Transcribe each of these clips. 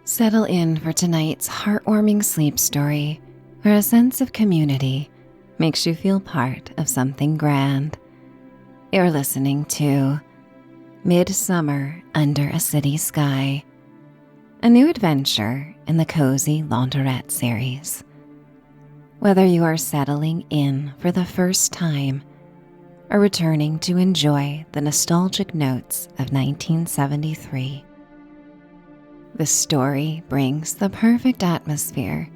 Settle in for tonight's heartwarming sleep story, where a sense of community makes you feel part of something grand. You're listening to Midsummer Under a City Sky, a new adventure in the Cozy Launderette series. Whether you are settling in for the first time or returning to enjoy the nostalgic notes of 1973, the story brings the perfect atmosphere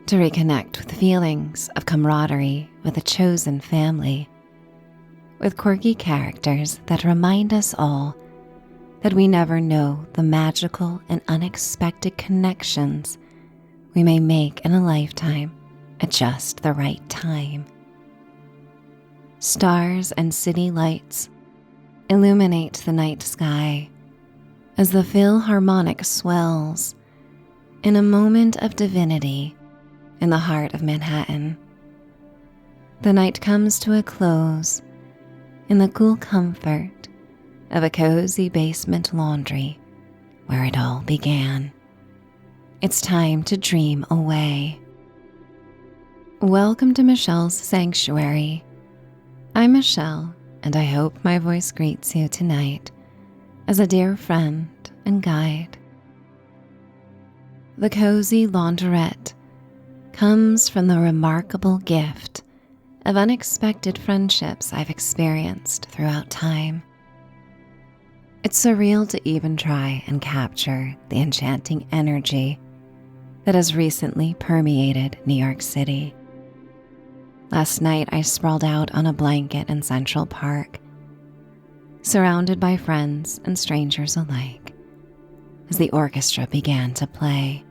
to reconnect with feelings of camaraderie with a chosen family, with quirky characters that remind us all that we never know the magical and unexpected connections we may make in a lifetime at just the right time. Stars and city lights illuminate the night sky as the Philharmonic swells in a moment of divinity in the heart of Manhattan. The night comes to a close in the cool comfort of a cozy basement laundry where it all began. It's time to dream away. Welcome to Michelle's Sanctuary. I'm Michelle, and I hope my voice greets you tonight as a dear friend and guide. The Cozy Launderette comes from the remarkable gift of unexpected friendships I've experienced throughout time. It's surreal to even try and capture the enchanting energy that has recently permeated New York City. Last night I sprawled out on a blanket in Central Park, surrounded by friends and strangers alike, as the orchestra began to play.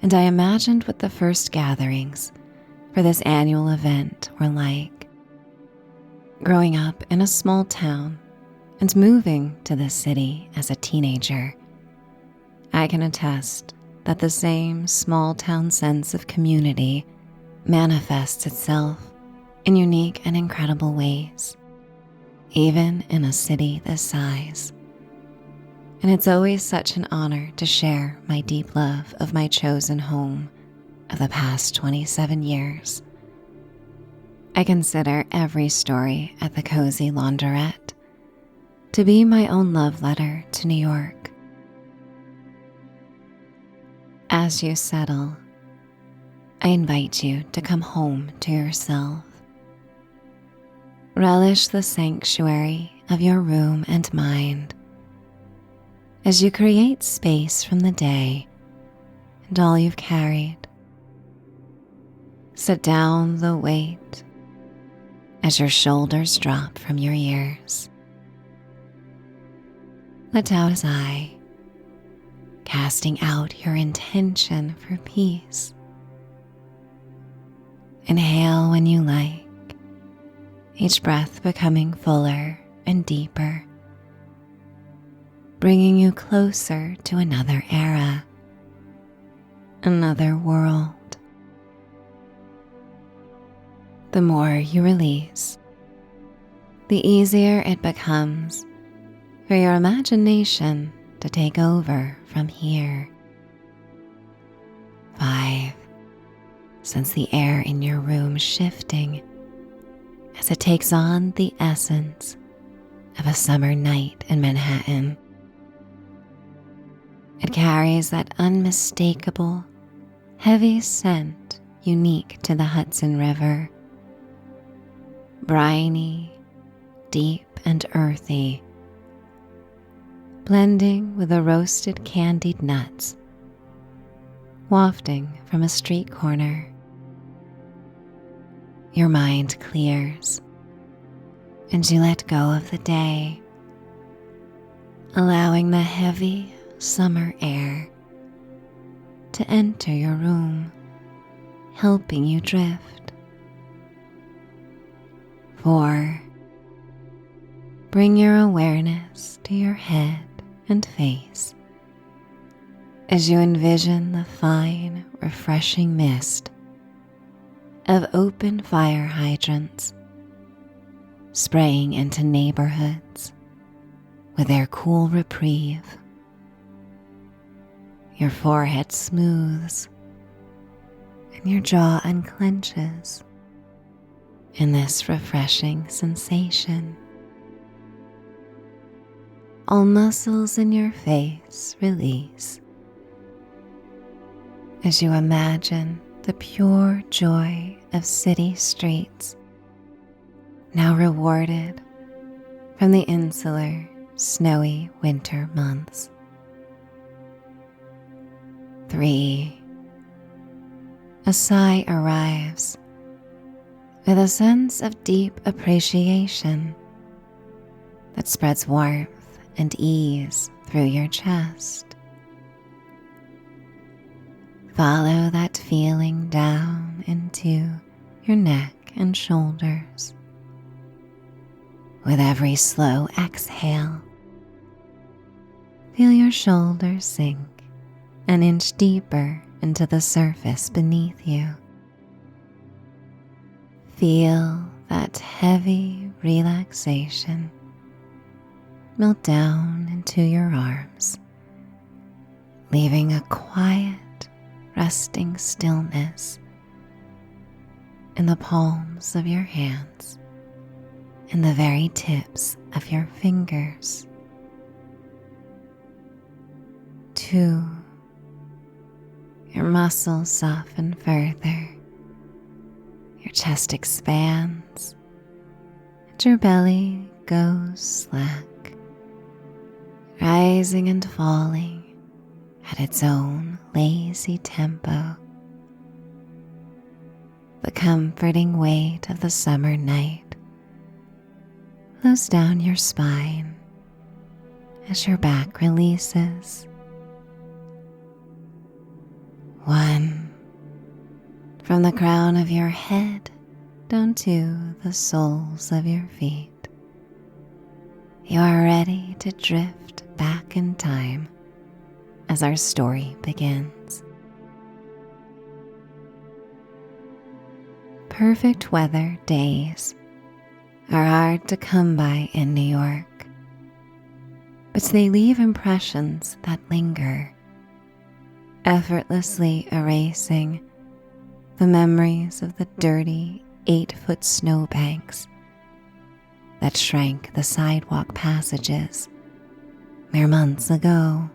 And I imagined what the first gatherings for this annual event were like. Growing up in a small town and moving to this city as a teenager, I can attest that the same small town sense of community manifests itself in unique and incredible ways, even in a city this size. And it's always such an honor to share my deep love of my chosen home of the past 27 years. I consider every story at the Cozy Launderette to be my own love letter to New York. As you settle, I invite you to come home to yourself. Relish the sanctuary of your room and mind as you create space from the day and all you've carried. Set down the weight as your shoulders drop from your ears. Let out a sigh, casting out your intention for peace. Inhale when you like, each breath becoming fuller and deeper, bringing you closer to another era, another world. The more you release, the easier it becomes for your imagination to take over from here. 5. Sense the air in your room shifting as it takes on the essence of a summer night in Manhattan. It carries that unmistakable, heavy scent unique to the Hudson River. Briny, deep and earthy, blending with the roasted candied nuts wafting from a street corner. Your mind clears, and you let go of the day, allowing the heavy summer air to enter your room, helping you drift. 4. Bring your awareness to your head and face as you envision the fine, refreshing mist of open fire hydrants spraying into neighborhoods with their cool reprieve. Your forehead smooths and your jaw unclenches in this refreshing sensation. All muscles in your face release as you imagine the pure joy of city streets, now rewarded from the insular, snowy winter months. 3. A sigh arrives with a sense of deep appreciation that spreads warmth and ease through your chest. Follow that feeling down into your neck and shoulders. With every slow exhale, feel your shoulders sink an inch deeper into the surface beneath you. Feel that heavy relaxation melt down into your arms, leaving a quiet, resting stillness in the palms of your hands and the very tips of your fingers. 2. Your muscles soften further. Your chest expands and your belly goes slack, rising and falling at its own lazy tempo. The comforting weight of the summer night flows down your spine as your back releases. 1. From the crown of your head down to the soles of your feet, you are ready to drift back in time as our story begins. Perfect weather days are hard to come by in New York, but they leave impressions that linger, effortlessly erasing the memories of the dirty 8-foot snowbanks that shrank the sidewalk passages mere months ago.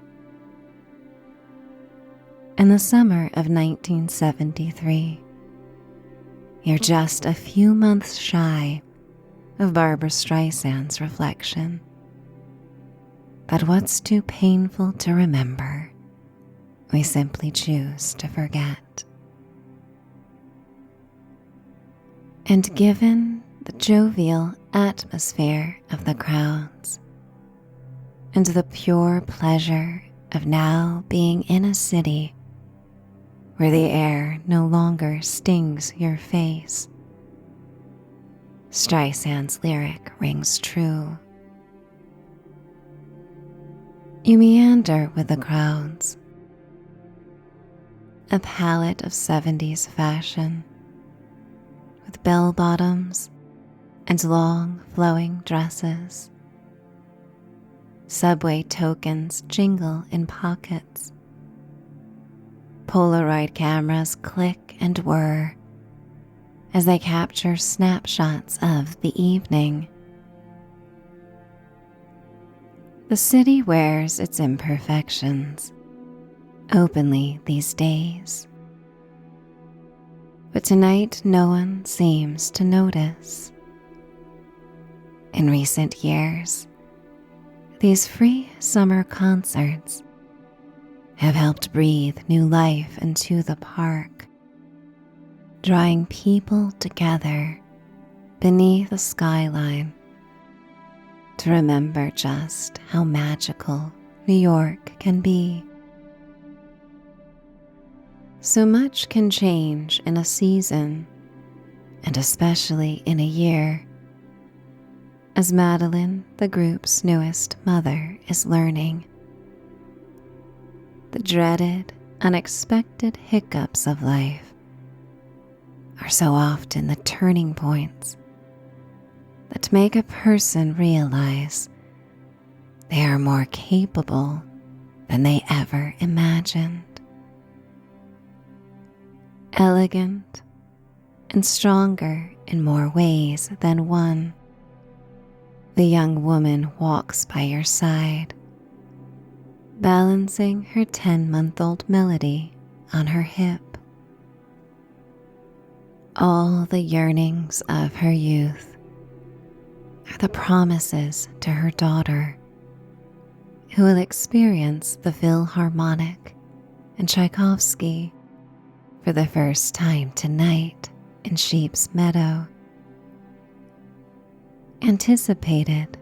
In the summer of 1973, you're just a few months shy of Barbra Streisand's reflection that what's too painful to remember, we simply choose to forget. And given the jovial atmosphere of the crowds and the pure pleasure of now being in a city where the air no longer stings your face, Streisand's lyric rings true. You meander with the crowds, a palette of 70s fashion, with bell-bottoms and long flowing dresses. Subway tokens jingle in pockets. Polaroid cameras click and whir as they capture snapshots of the evening. The city wears its imperfections openly these days, but tonight no one seems to notice. In recent years, these free summer concerts have helped breathe new life into the park, drawing people together beneath a skyline to remember just how magical New York can be. So much can change in a season, and especially in a year, as Madeline, the group's newest mother, is learning. The dreaded, unexpected hiccups of life are so often the turning points that make a person realize they are more capable than they ever imagined. Elegant and stronger in more ways than one, the young woman walks by your side, balancing her 10-month-old Melody on her hip. All the yearnings of her youth are the promises to her daughter, who will experience the Philharmonic and Tchaikovsky for the first time tonight in Sheep's Meadow. Anticipated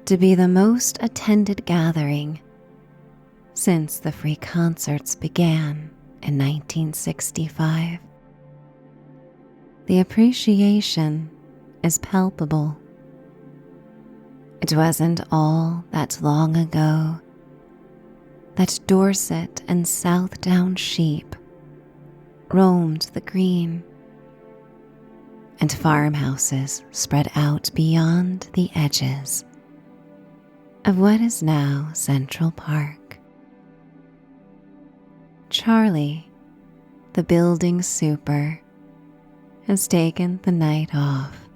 to be the most attended gathering since the free concerts began in 1965. The appreciation is palpable. It wasn't all that long ago that Dorset and Southdown sheep roamed the green, and farmhouses spread out beyond the edges of what is now Central Park. Charlie, the building super, has taken the night off,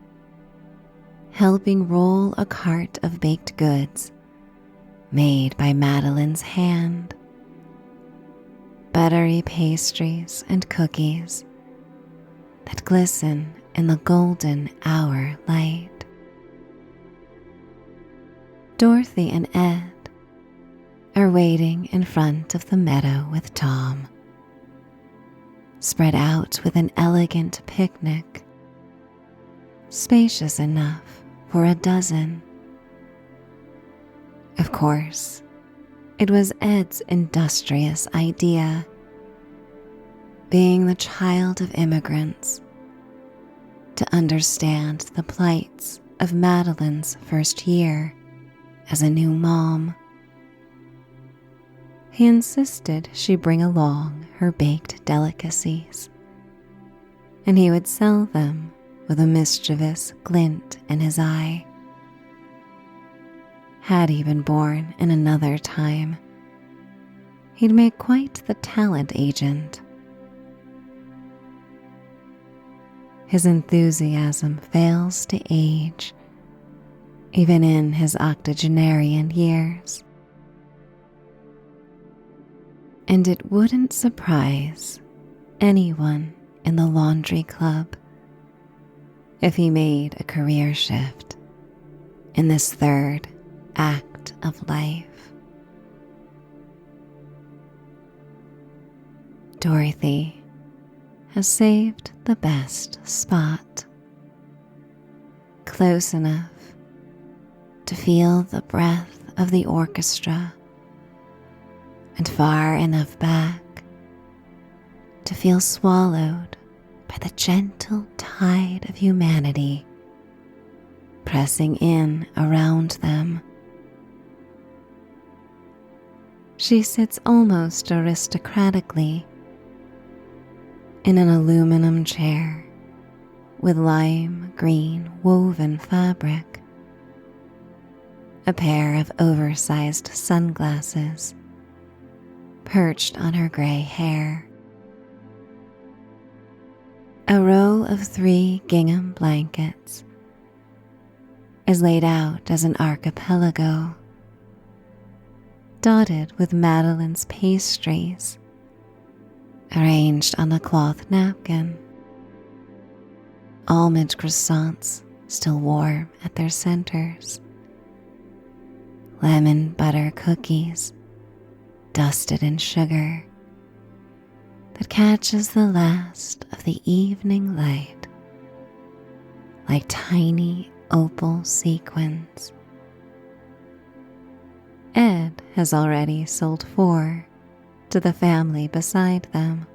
helping roll a cart of baked goods made by Madeline's hand. Buttery pastries and cookies that glisten in the golden hour light. Dorothy and Ed are waiting in front of the meadow with Tom, spread out with an elegant picnic, spacious enough for a dozen. Of course, it was Ed's industrious idea, being the child of immigrants, to understand the plights of Madeline's first year as a new mom. He insisted she bring along her baked delicacies, and he would sell them with a mischievous glint in his eye. Had he been born in another time, he'd make quite the talent agent. His enthusiasm fails to age, even in his octogenarian years. And it wouldn't surprise anyone in the laundry club if he made a career shift in this third act of life. Dorothy has saved the best spot, close enough to feel the breath of the orchestra, and far enough back to feel swallowed by the gentle tide of humanity pressing in around them. She sits almost aristocratically in an aluminum chair with lime green woven fabric, a pair of oversized sunglasses perched on her gray hair. A row of 3 gingham blankets is laid out as an archipelago, dotted with Madeline's pastries arranged on a cloth napkin. Almond croissants still warm at their centers. Lemon butter cookies dusted in sugar that catches the last of the evening light like tiny opal sequins. Ed has already sold 4 to the family beside them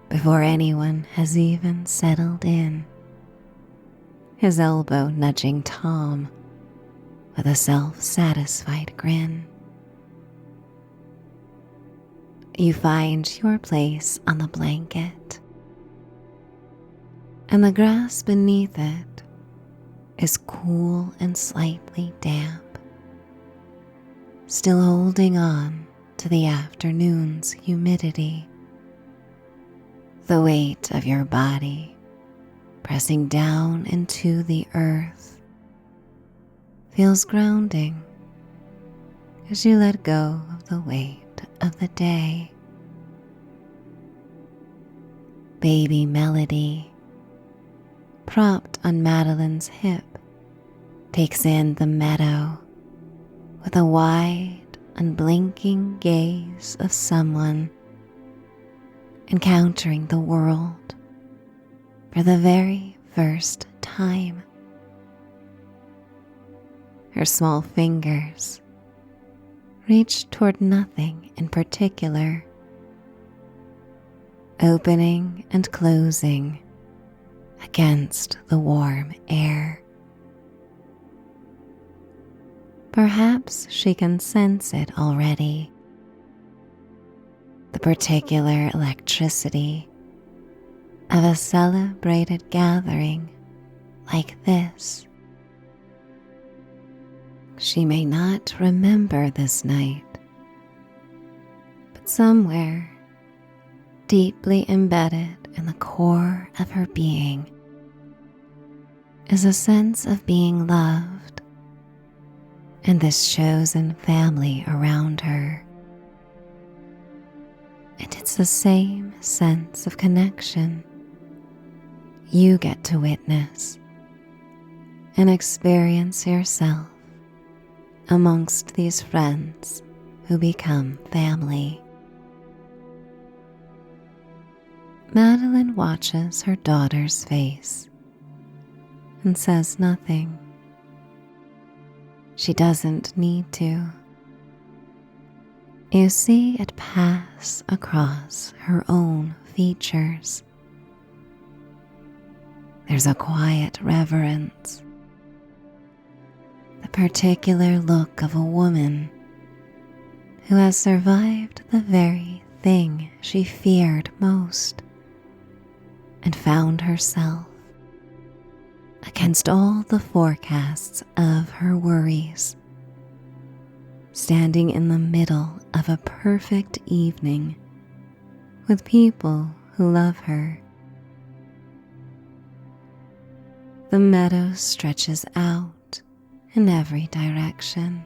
before anyone has even settled in, his elbow nudging Tom with a self-satisfied grin. You find your place on the blanket, and the grass beneath it is cool and slightly damp. still holding on to the afternoon's humidity. The weight of your body pressing down into the earth feels grounding as you let go of the weight of the day. Baby Melody, propped on Madeline's hip, takes in the meadow with a wide, unblinking gaze of someone encountering the world for the very first time. Her small fingers reach toward nothing in particular, opening and closing against the warm air. Perhaps she can sense it already, the particular electricity of a celebrated gathering like this. She may not remember this night, but somewhere deeply embedded in the core of her being is a sense of being loved and this chosen family around her. And it's the same sense of connection you get to witness and experience yourself amongst these friends who become family. Madeline watches her daughter's face and says nothing. She doesn't need to. You see it pass across her own features. There's a quiet reverence, the particular look of a woman who has survived the very thing she feared most and found herself, against all the forecasts of her worries, standing in the middle of a perfect evening with people who love her. The meadow stretches out in every direction.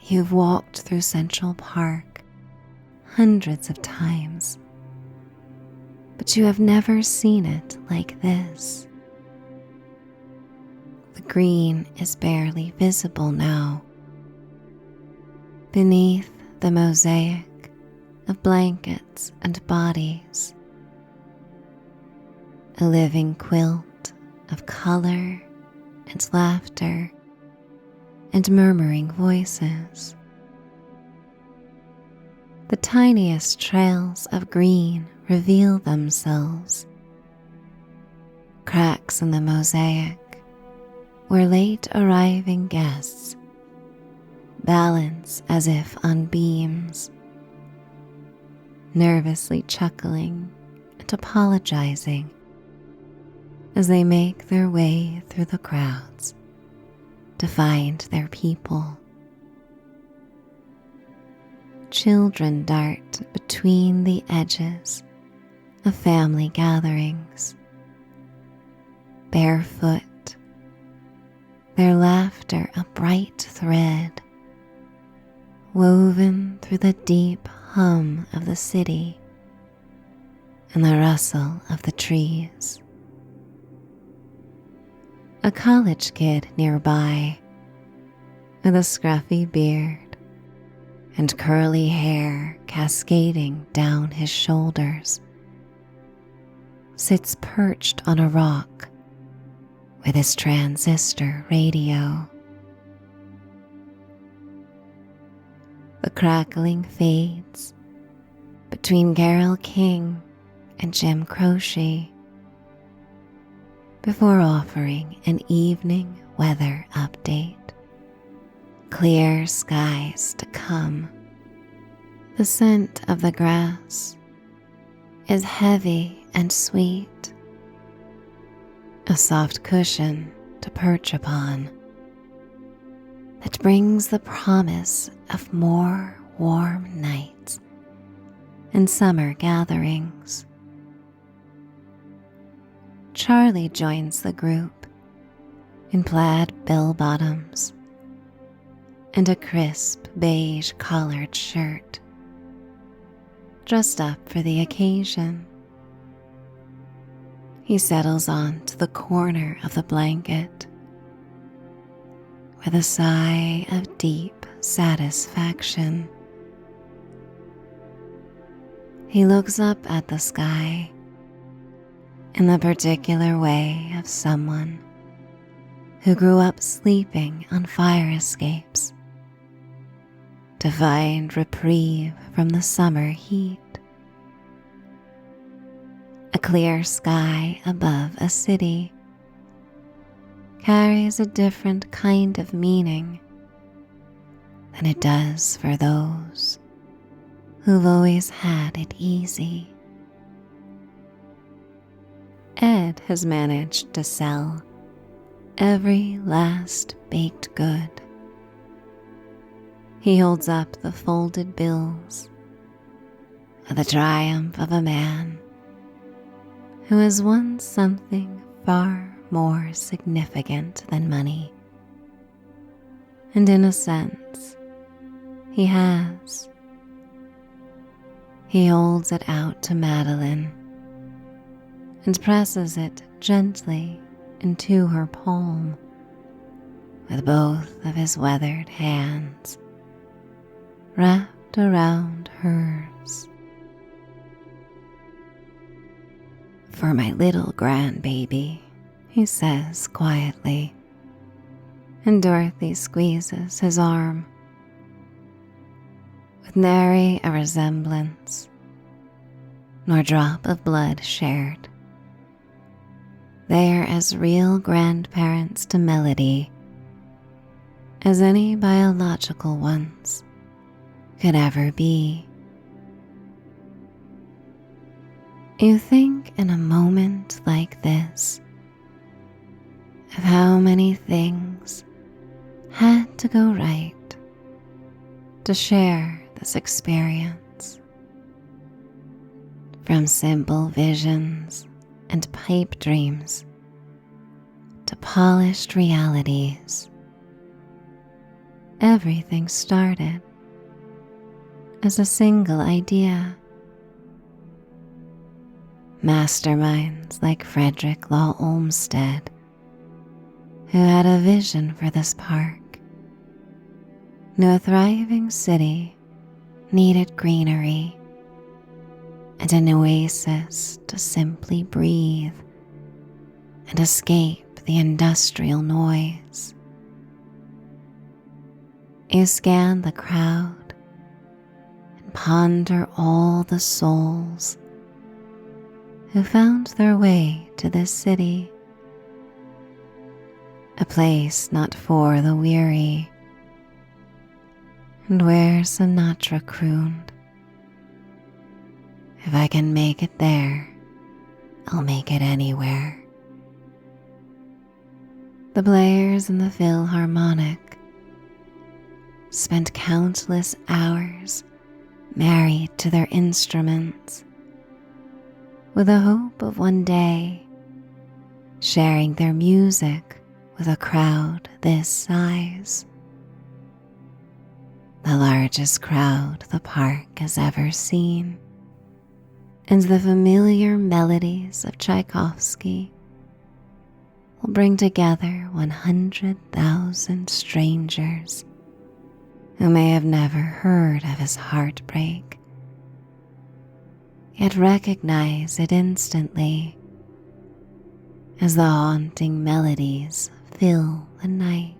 You've walked through Central Park hundreds of times, but you have never seen it like this. The green is barely visible now. Beneath the mosaic of blankets and bodies, a living quilt of color and laughter and murmuring voices. The tiniest trails of green reveal themselves, cracks in the mosaic where late arriving guests balance as if on beams, nervously chuckling and apologizing as they make their way through the crowds to find their people. Children dart between the edges of family gatherings, barefoot, their laughter a bright thread woven through the deep hum of the city and the rustle of the trees. A college kid nearby, with a scruffy beard and curly hair cascading down his shoulders, sits perched on a rock with his transistor radio. The crackling fades between Carole King and Jim Croce before offering an evening weather update. Clear skies to come. The scent of the grass is heavy and sweet, a soft cushion to perch upon. that brings the promise of more warm nights and summer gatherings. Charlie joins the group in plaid bell-bottoms and a crisp beige collared shirt, dressed up for the occasion. He settles onto the corner of the blanket with a sigh of deep satisfaction. He looks up at the sky in the particular way of someone who grew up sleeping on fire escapes to find reprieve from the summer heat. A clear sky above a city carries a different kind of meaning than it does for those who've always had it easy. Ed has managed to sell every last baked good. He holds up the folded bills with the triumph of a man who has won something far more significant than money. And in a sense, he has. He holds it out to Madeline and presses it gently into her palm with both of his weathered hands wrapped around hers. "For my little grandbaby," he says quietly, and Dorothy squeezes his arm. With nary a resemblance, nor drop of blood shared, they are as real grandparents to Melody as any biological ones could ever be. You think in a moment like this of how many things had to go right to share this experience. From simple visions and pipe dreams to polished realities, everything started as a single idea. Masterminds like Frederick Law Olmsted, who had a vision for this park, knew a thriving city needed greenery and an oasis to simply breathe and escape the industrial noise. You scan the crowd and ponder all the souls who found their way to this city, a place not for the weary, and where Sinatra crooned, "If I can make it there, I'll make it anywhere." The players in the Philharmonic spent countless hours married to their instruments, with the hope of one day sharing their music with a crowd this size, the largest crowd the park has ever seen, and the familiar melodies of Tchaikovsky will bring together 100,000 strangers who may have never heard of his heartbreak, yet recognize it instantly as the haunting melodies fill the night.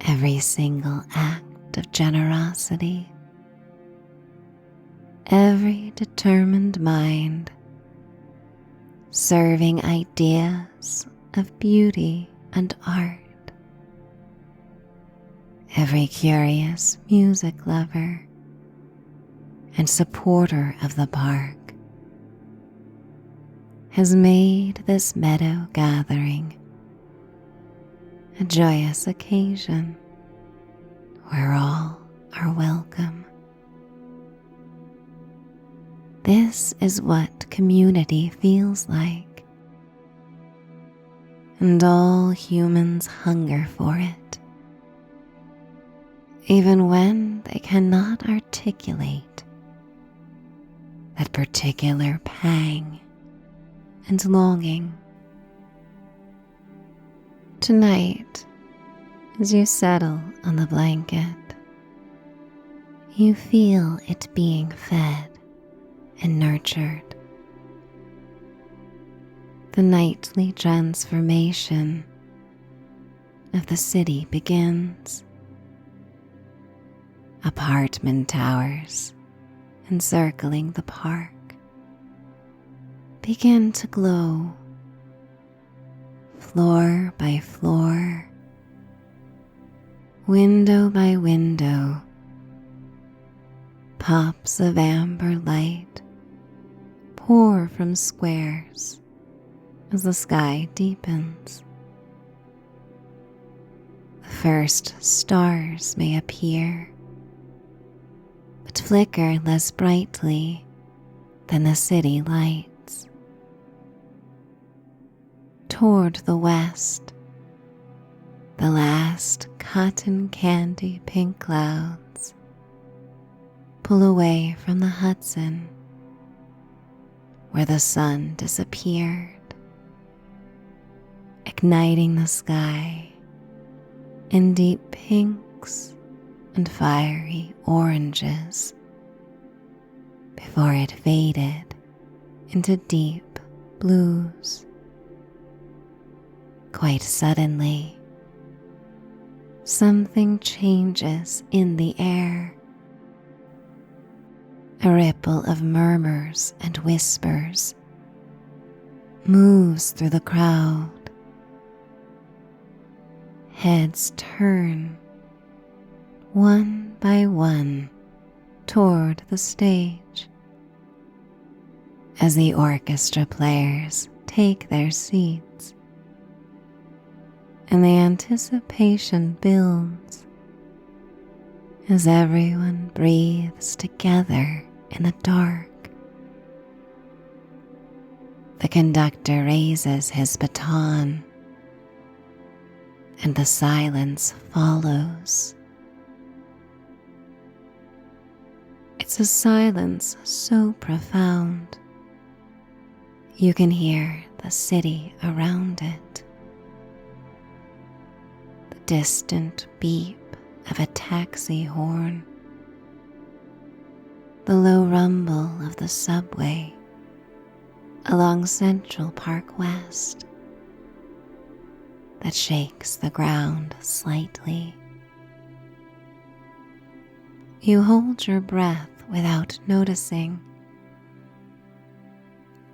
Every single act of generosity, every determined mind serving ideas of beauty and art, every curious music lover and supporter of the park has made this meadow gathering a joyous occasion where all are welcome. This is what community feels like, and all humans hunger for it, even when they cannot articulate that particular pang and longing. Tonight, as you settle on the blanket, you feel it being fed and nurtured. The nightly transformation of the city begins. Apartment towers encircling the park begin to glow, floor by floor, window by window. Pops of amber light pour from squares as the sky deepens. The first stars may appear, but flicker less brightly than the city lights. Toward the west, the last cotton candy pink clouds pull away from the Hudson, where the sun disappeared, igniting the sky in deep pinks and fiery oranges before it faded into deep blues. Quite suddenly, something changes in the air. A ripple of murmurs and whispers moves through the crowd. Heads turn, one by one, toward the stage as the orchestra players take their seats, and the anticipation builds as everyone breathes together in the dark. The conductor raises his baton, and the silence follows. It's a silence so profound, you can hear the city around it. The distant beep of a taxi horn, the low rumble of the subway along Central Park West that shakes the ground slightly. You hold your breath without noticing.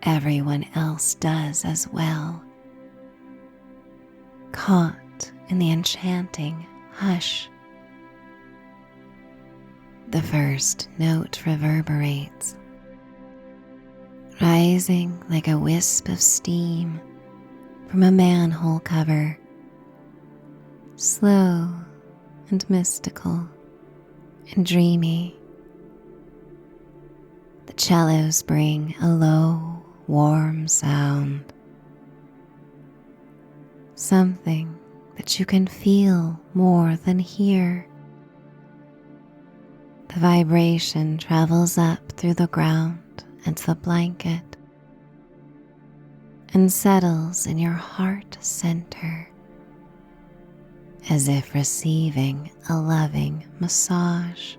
Everyone else does as well, caught in the enchanting hush. The first note reverberates, rising like a wisp of steam from a manhole cover, slow and mystical and dreamy. The cellos bring a low, warm sound, something that you can feel more than hear. The vibration travels up through the ground and the blanket and settles in your heart center as if receiving a loving massage.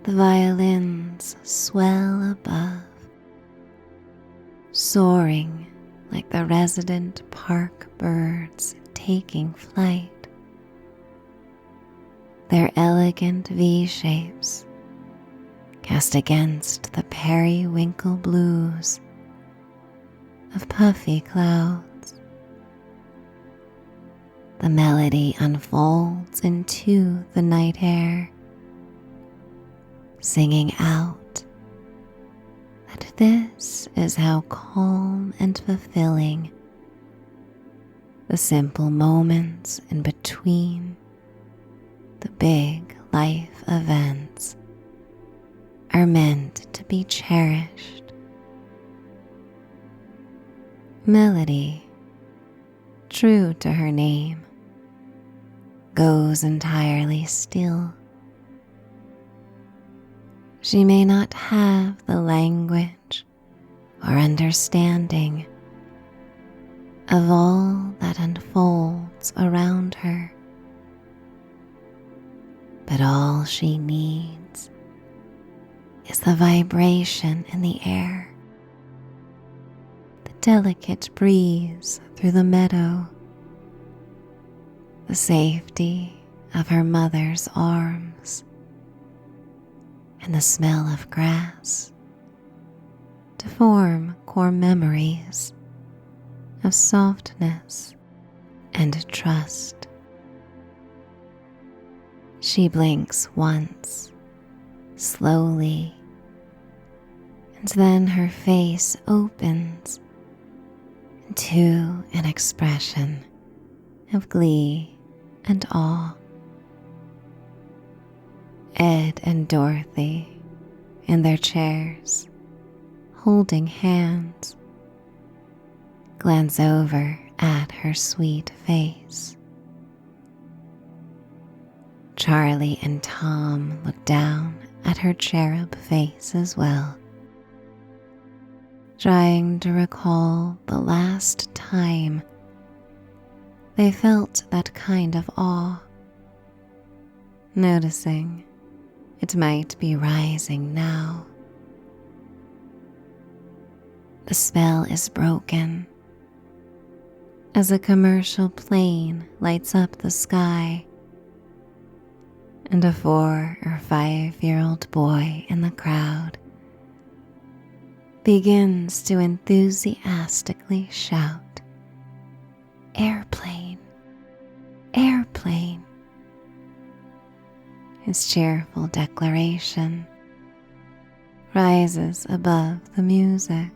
The violins swell above, soaring like the resident park birds taking flight. Their elegant V-shapes cast against the periwinkle blues of puffy clouds. The melody unfolds into the night air, singing out that this is how calm and fulfilling simple moments in between the big life events are meant to be cherished. Melody, true to her name, goes entirely still. She may not have the language or understanding of all that unfolds around her, but all she needs is the vibration in the air, the delicate breeze through the meadow, the safety of her mother's arms, and the smell of grass to form core memories of softness and trust. She blinks once, slowly, and then her face opens into an expression of glee and awe. Ed and Dorothy, in their chairs, holding hands, glance over at her sweet face. Charlie and Tom look down at her cherub face as well, trying to recall the last time they felt that kind of awe, noticing it might be rising now. The spell is broken as a commercial plane lights up the sky, and a 4 or 5-year-old boy in the crowd begins to enthusiastically shout, "Airplane, airplane." His cheerful declaration rises above the music,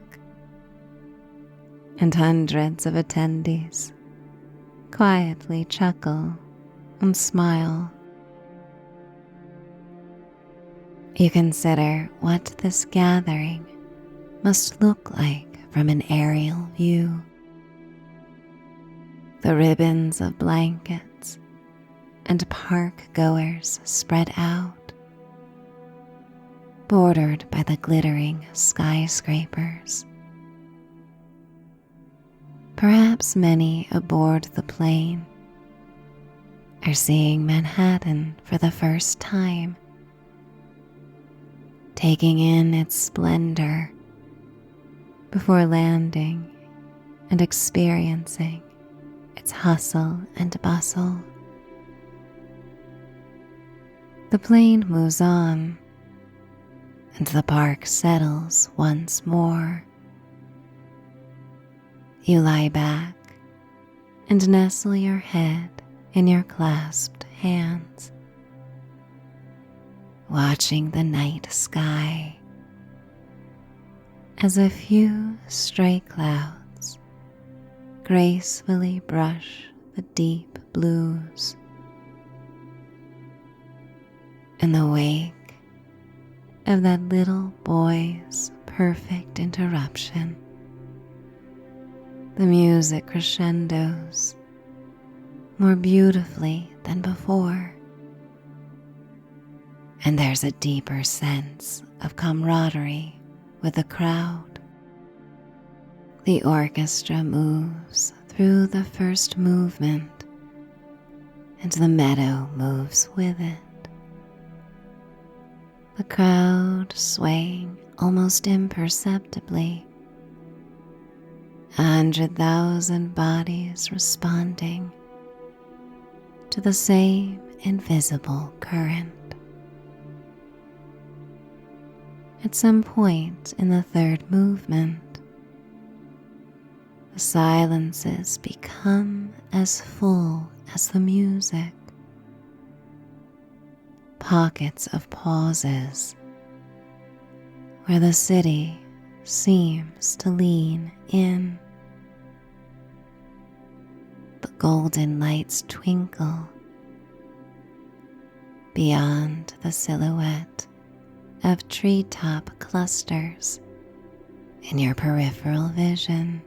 and hundreds of attendees quietly chuckle and smile. You consider what this gathering must look like from an aerial view. The ribbons of blankets and park goers spread out, bordered by the glittering skyscrapers. Perhaps many aboard the plane are seeing Manhattan for the first time, taking in its splendor before landing and experiencing its hustle and bustle. The plane moves on, and the park settles once more. You lie back and nestle your head in your clasped hands, watching the night sky as a few stray clouds gracefully brush the deep blues. In the wake of that little boy's perfect interruption, the music crescendos more beautifully than before, and there's a deeper sense of camaraderie with the crowd. The orchestra moves through the first movement, and the meadow moves with it. The crowd swaying almost imperceptibly, 100,000 bodies responding to the same invisible current. At some point in the third movement, the silences become as full as the music. Pockets of pauses where the city seems to lean in. The golden lights twinkle beyond the silhouette of treetop clusters in your peripheral vision.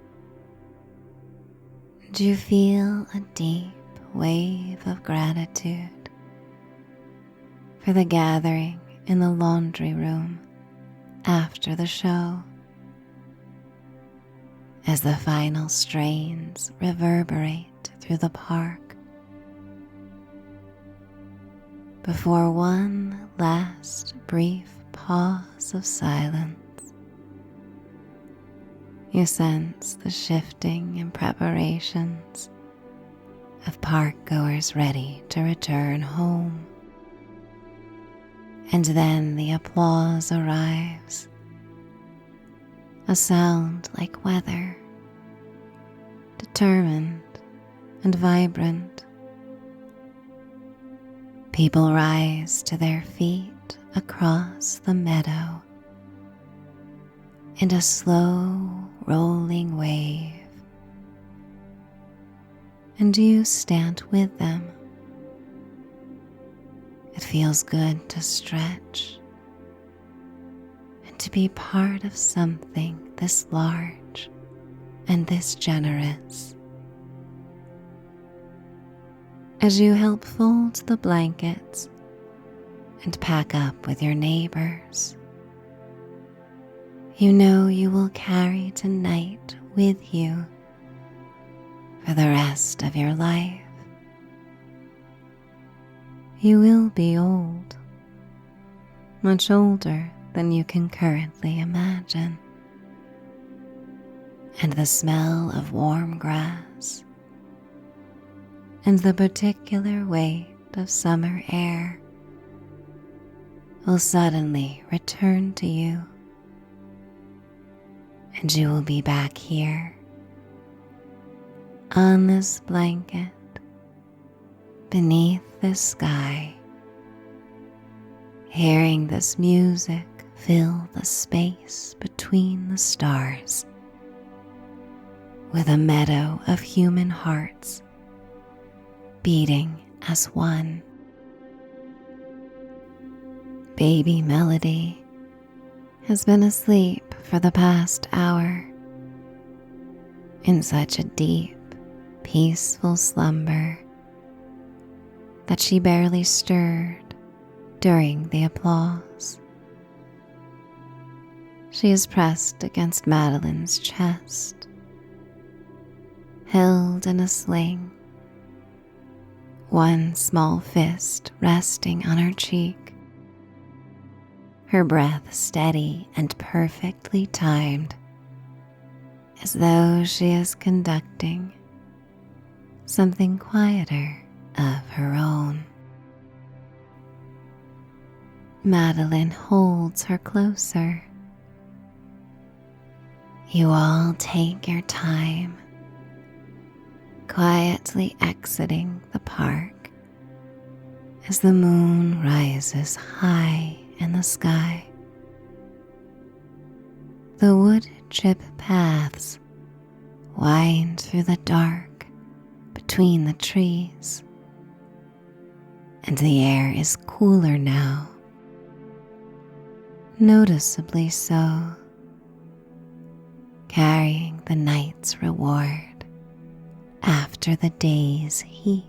Do you feel a deep wave of gratitude for the gathering in the laundry room after the show, as the final strains reverberate through the park, before one last brief pause of silence? You sense the shifting and preparations of park-goers ready to return home. And then the applause arrives, a sound like weather, determined and vibrant. People rise to their feet across the meadow in a slow rolling wave, and you stand with them. It feels good to stretch and to be part of something this large and this generous. As you help fold the blankets and pack up with your neighbors, you know you will carry tonight with you for the rest of your life. You will be old, much older than you can currently imagine, and the smell of warm grass and the particular weight of summer air will suddenly return to you, and you will be back here on this blanket beneath this sky, hearing this music fill the space between the stars with a meadow of human hearts beating as one. Baby Melody has been asleep for the past hour in such a deep, peaceful slumber that she barely stirred during the applause. She is pressed against Madeline's chest, held in a sling, one small fist resting on her cheek, her breath steady and perfectly timed, as though she is conducting something quieter of her own. Madeline holds her closer. You all take your time, quietly exiting the park as the moon rises high in the sky. The wood chip paths wind through the dark between the trees, and the air is cooler now, noticeably so, carrying the night's reward after the day's heat.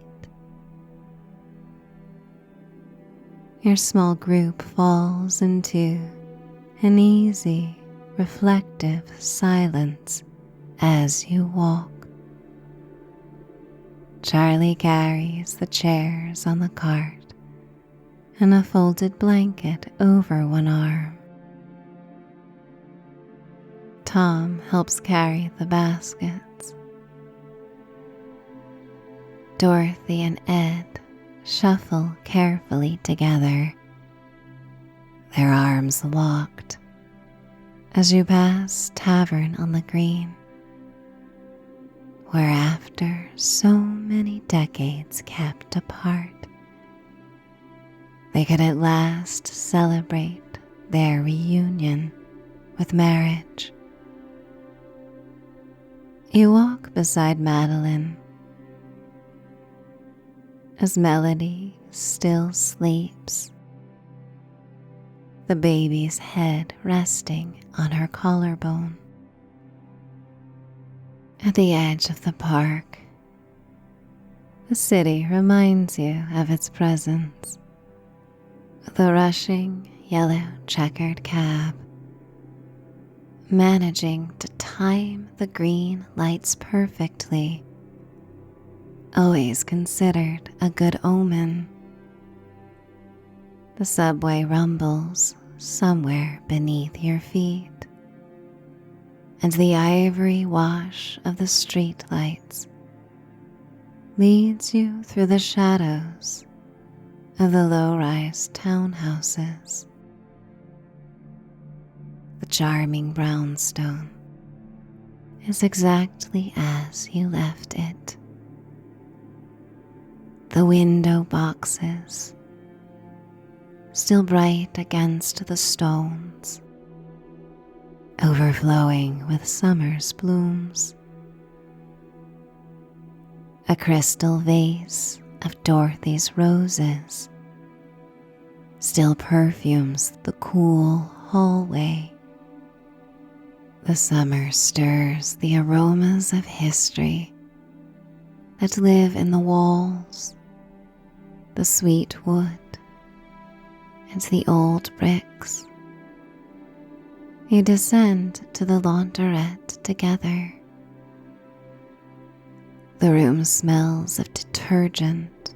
Your small group falls into an easy, reflective silence as you walk. Charlie carries the chairs on the cart and a folded blanket over one arm. Tom helps carry the baskets. Dorothy and Ed shuffle carefully together, their arms locked, as you pass Tavern on the Green, where after so many decades kept apart, they could at last celebrate their reunion with marriage. You walk beside Madeline, as Melody still sleeps, the baby's head resting on her collarbone. At the edge of the park, the city reminds you of its presence, with a rushing yellow checkered cab, managing to time the green lights perfectly, always considered a good omen. The subway rumbles somewhere beneath your feet, and the ivory wash of the street lights leads you through the shadows of the low-rise townhouses. The charming brownstone is exactly as you left it. The window boxes, still bright against the stones, overflowing with summer's blooms. A crystal vase of Dorothy's roses still perfumes the cool hallway. The summer stirs the aromas of history that live in the walls, the sweet wood, and the old bricks. You descend to the laundrette together. The room smells of detergent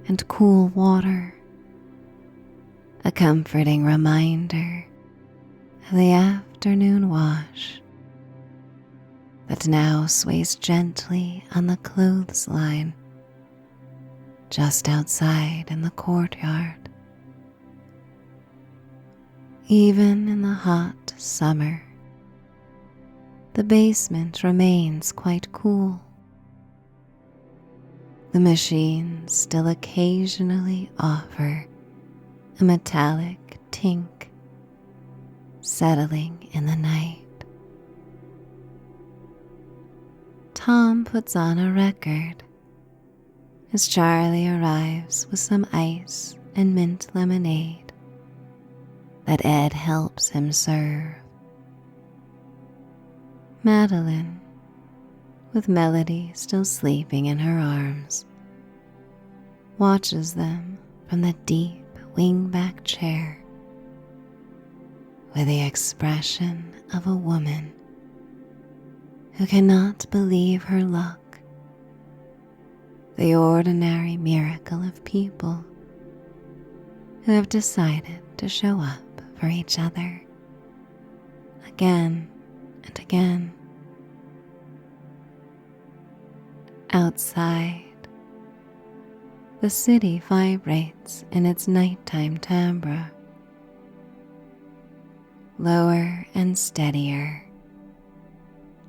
and cool water, a comforting reminder of the afternoon wash that now sways gently on the clothesline just outside in the courtyard. Even in the hot summer, the basement remains quite cool. The machines still occasionally offer a metallic tink, settling in the night. Tom puts on a record as Charlie arrives with some ice and mint lemonade that Ed helps him serve. Madeline, with Melody still sleeping in her arms, watches them from the deep wingback chair with the expression of a woman who cannot believe her luck, the ordinary miracle of people who have decided to show up for each other again and again. Outside, the city vibrates in its nighttime timbre, lower and steadier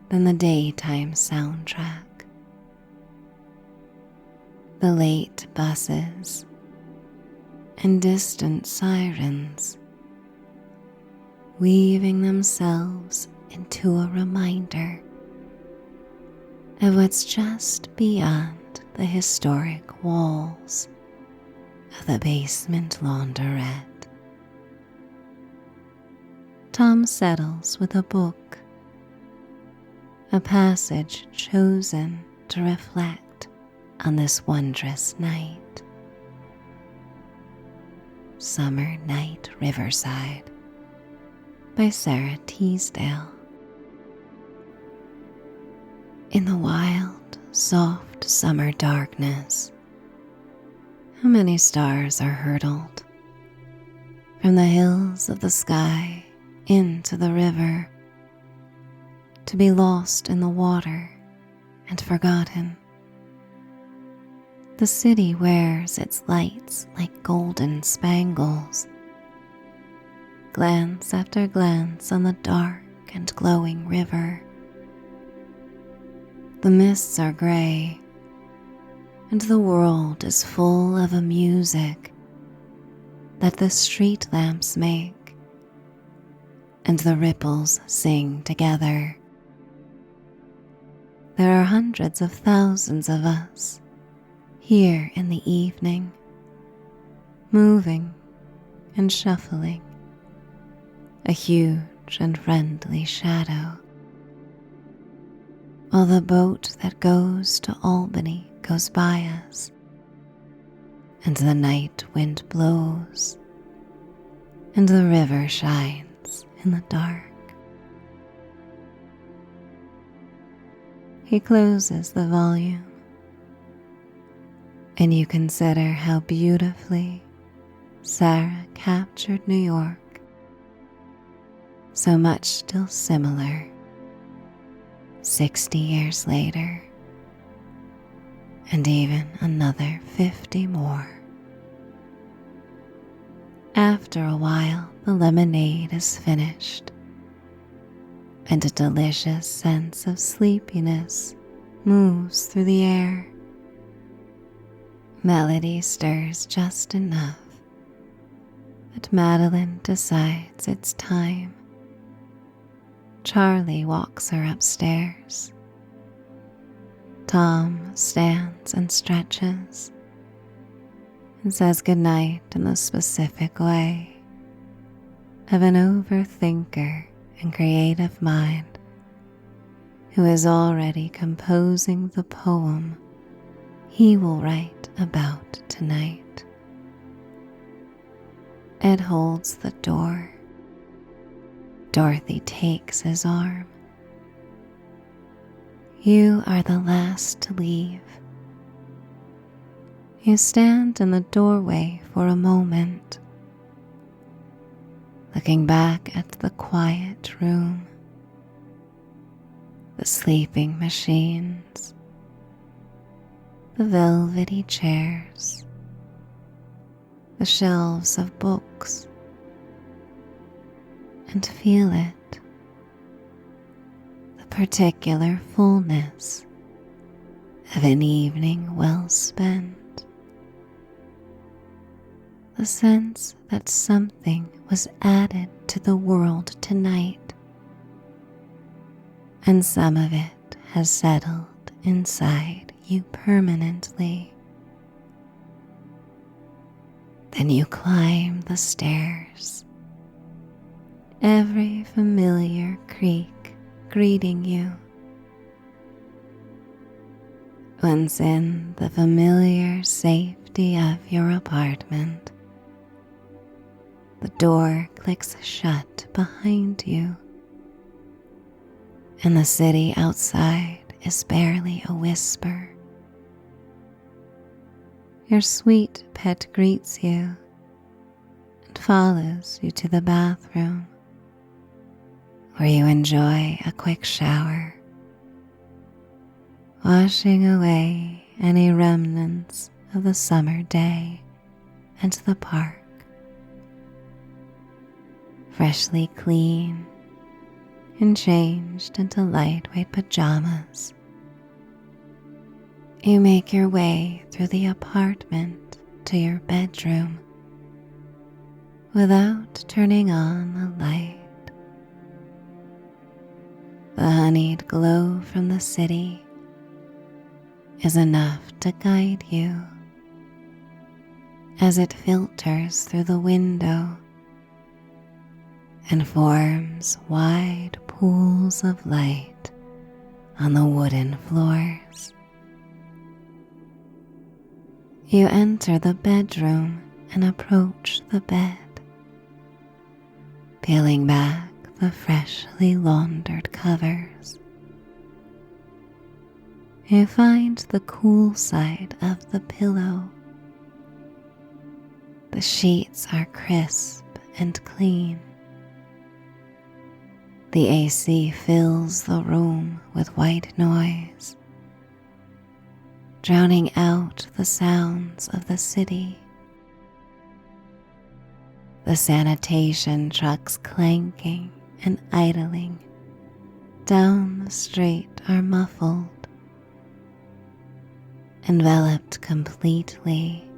than the daytime soundtrack. The late buses and distant sirens weaving themselves into a reminder of what's just beyond the historic walls of the basement laundrette. Tom settles with a book, a passage chosen to reflect on this wondrous night. Summer Night Riverside by Sara Teasdale. In the wild, soft summer darkness, how many stars are hurtled from the hills of the sky into the river, to be lost in the water and forgotten. The city wears its lights like golden spangles. Glance after glance on the dark and glowing river. The mists are gray, and the world is full of a music that the street lamps make, and the ripples sing together. There are hundreds of thousands of us here in the evening, moving and shuffling, a huge and friendly shadow, while the boat that goes to Albany goes by us, and the night wind blows, and the river shines in the dark. He closes the volume, and you consider how beautifully Sara captured New York, so much still similar 60 years later, and even another 50 more. After a while, the lemonade is finished, and a delicious sense of sleepiness moves through the air. Melody stirs just enough that Madeline decides it's time. Charlie walks her upstairs. Tom stands and stretches and says goodnight in the specific way of an overthinker and creative mind who is already composing the poem he will write about tonight. Ed holds the door. Dorothy takes his arm. You are the last to leave. You stand in the doorway for a moment, looking back at the quiet room, the sleeping machines, the velvety chairs, the shelves of books, and feel it, the particular fullness of an evening well spent, the sense that something was added to the world tonight, and some of it has settled inside you permanently. Then you climb the stairs, every familiar creak greeting you. Once in the familiar safety of your apartment, the door clicks shut behind you, and the city outside is barely a whisper. Your sweet pet greets you and follows you to the bathroom, where you enjoy a quick shower, washing away any remnants of the summer day and the park. Freshly clean and changed into lightweight pajamas, you make your way through the apartment to your bedroom without turning on the light. The honeyed glow from the city is enough to guide you as it filters through the window and forms wide pools of light on the wooden floors. You enter the bedroom and approach the bed, peeling back the freshly laundered covers. You find the cool side of the pillow. The sheets are crisp and clean. The AC fills the room with white noise, drowning out the sounds of the city. The sanitation trucks clanking and idling down the street are muffled, enveloped completely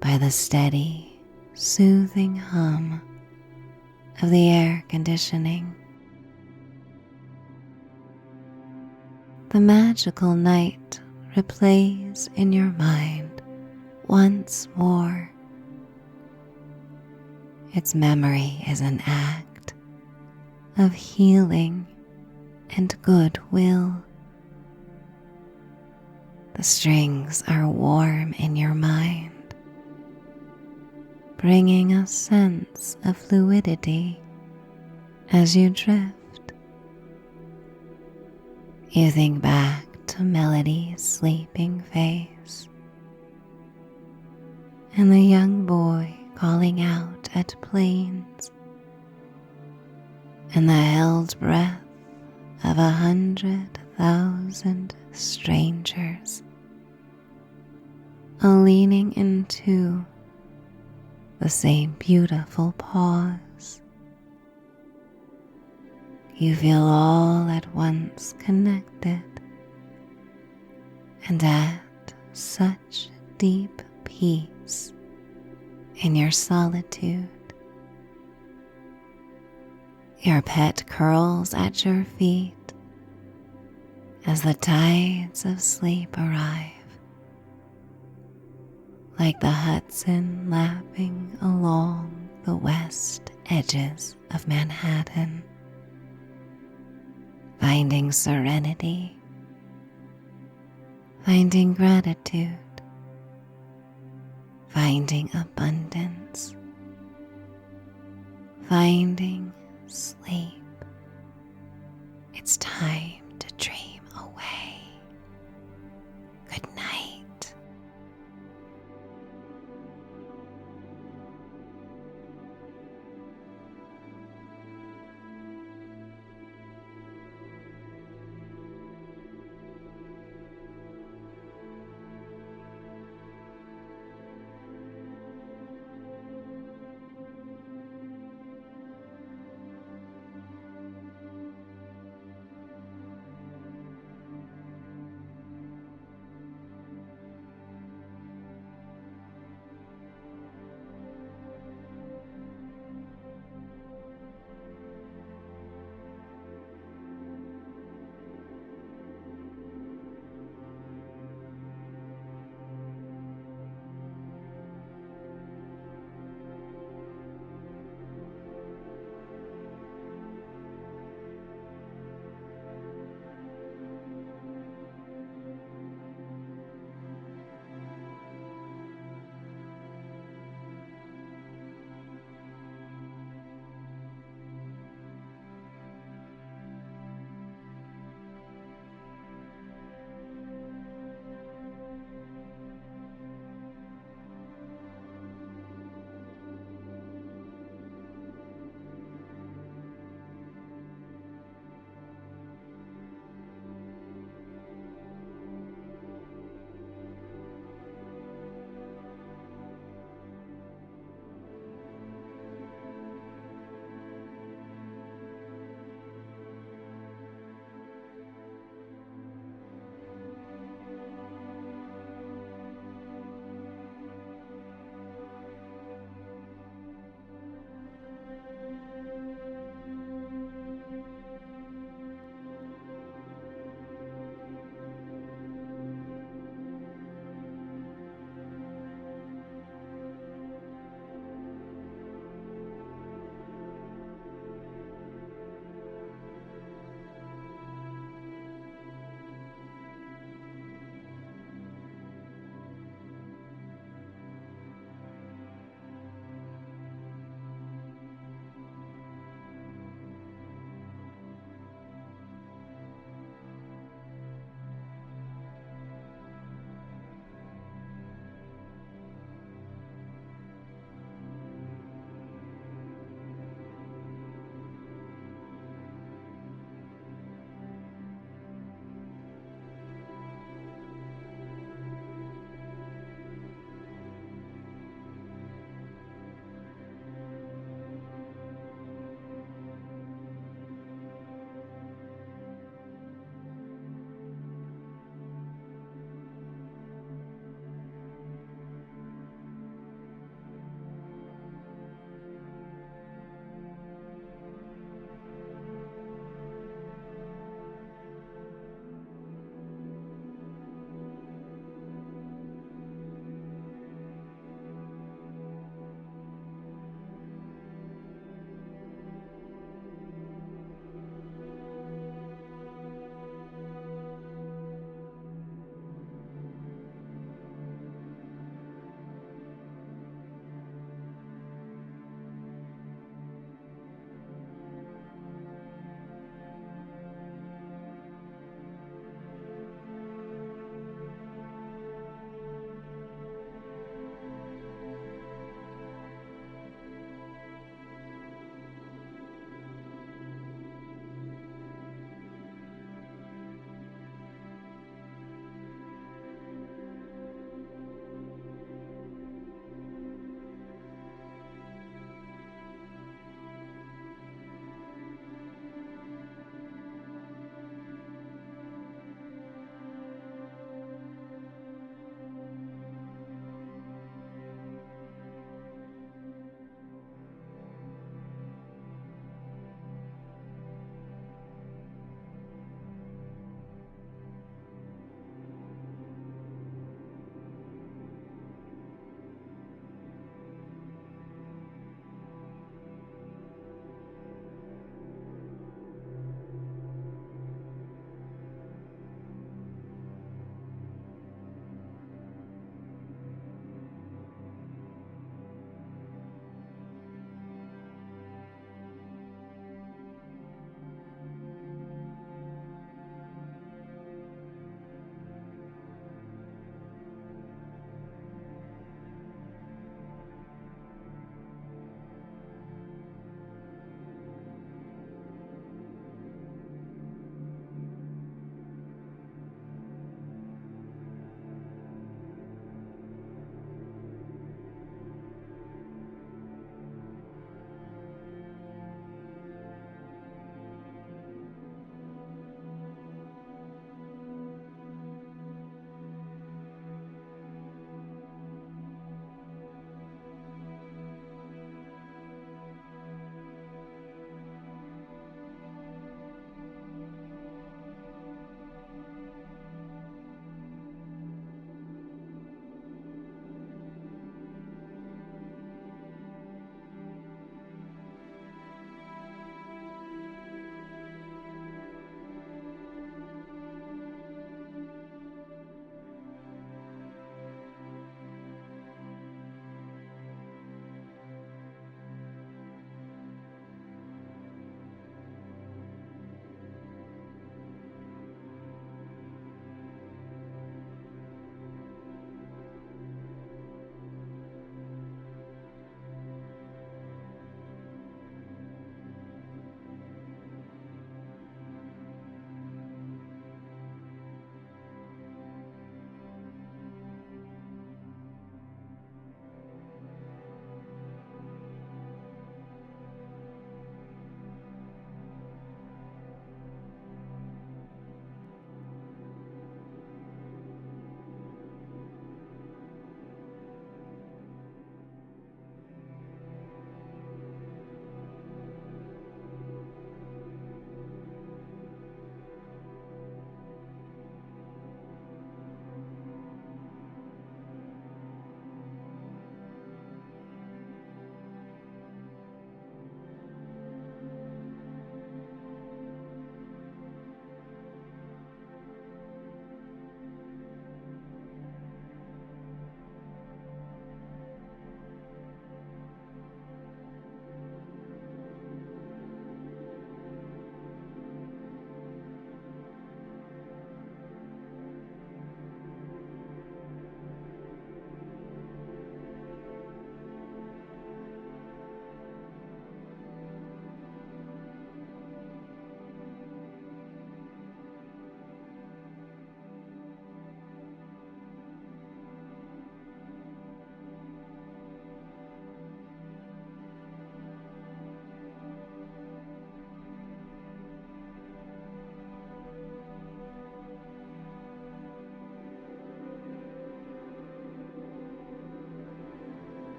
by the steady, soothing hum of the air conditioning. The magical night replays in your mind once more. Its memory is an act of healing and goodwill. The strings are warm in your mind, bringing a sense of fluidity as you drift. You think back to Melody's sleeping face and the young boy calling out at planes and the held breath of 100,000 strangers, all leaning into the same beautiful pause. You feel all at once connected and at such deep peace in your solitude. Your pet curls at your feet as the tides of sleep arrive, like the Hudson lapping along the west edges of Manhattan, finding serenity, finding gratitude, finding abundance, finding sleep. It's time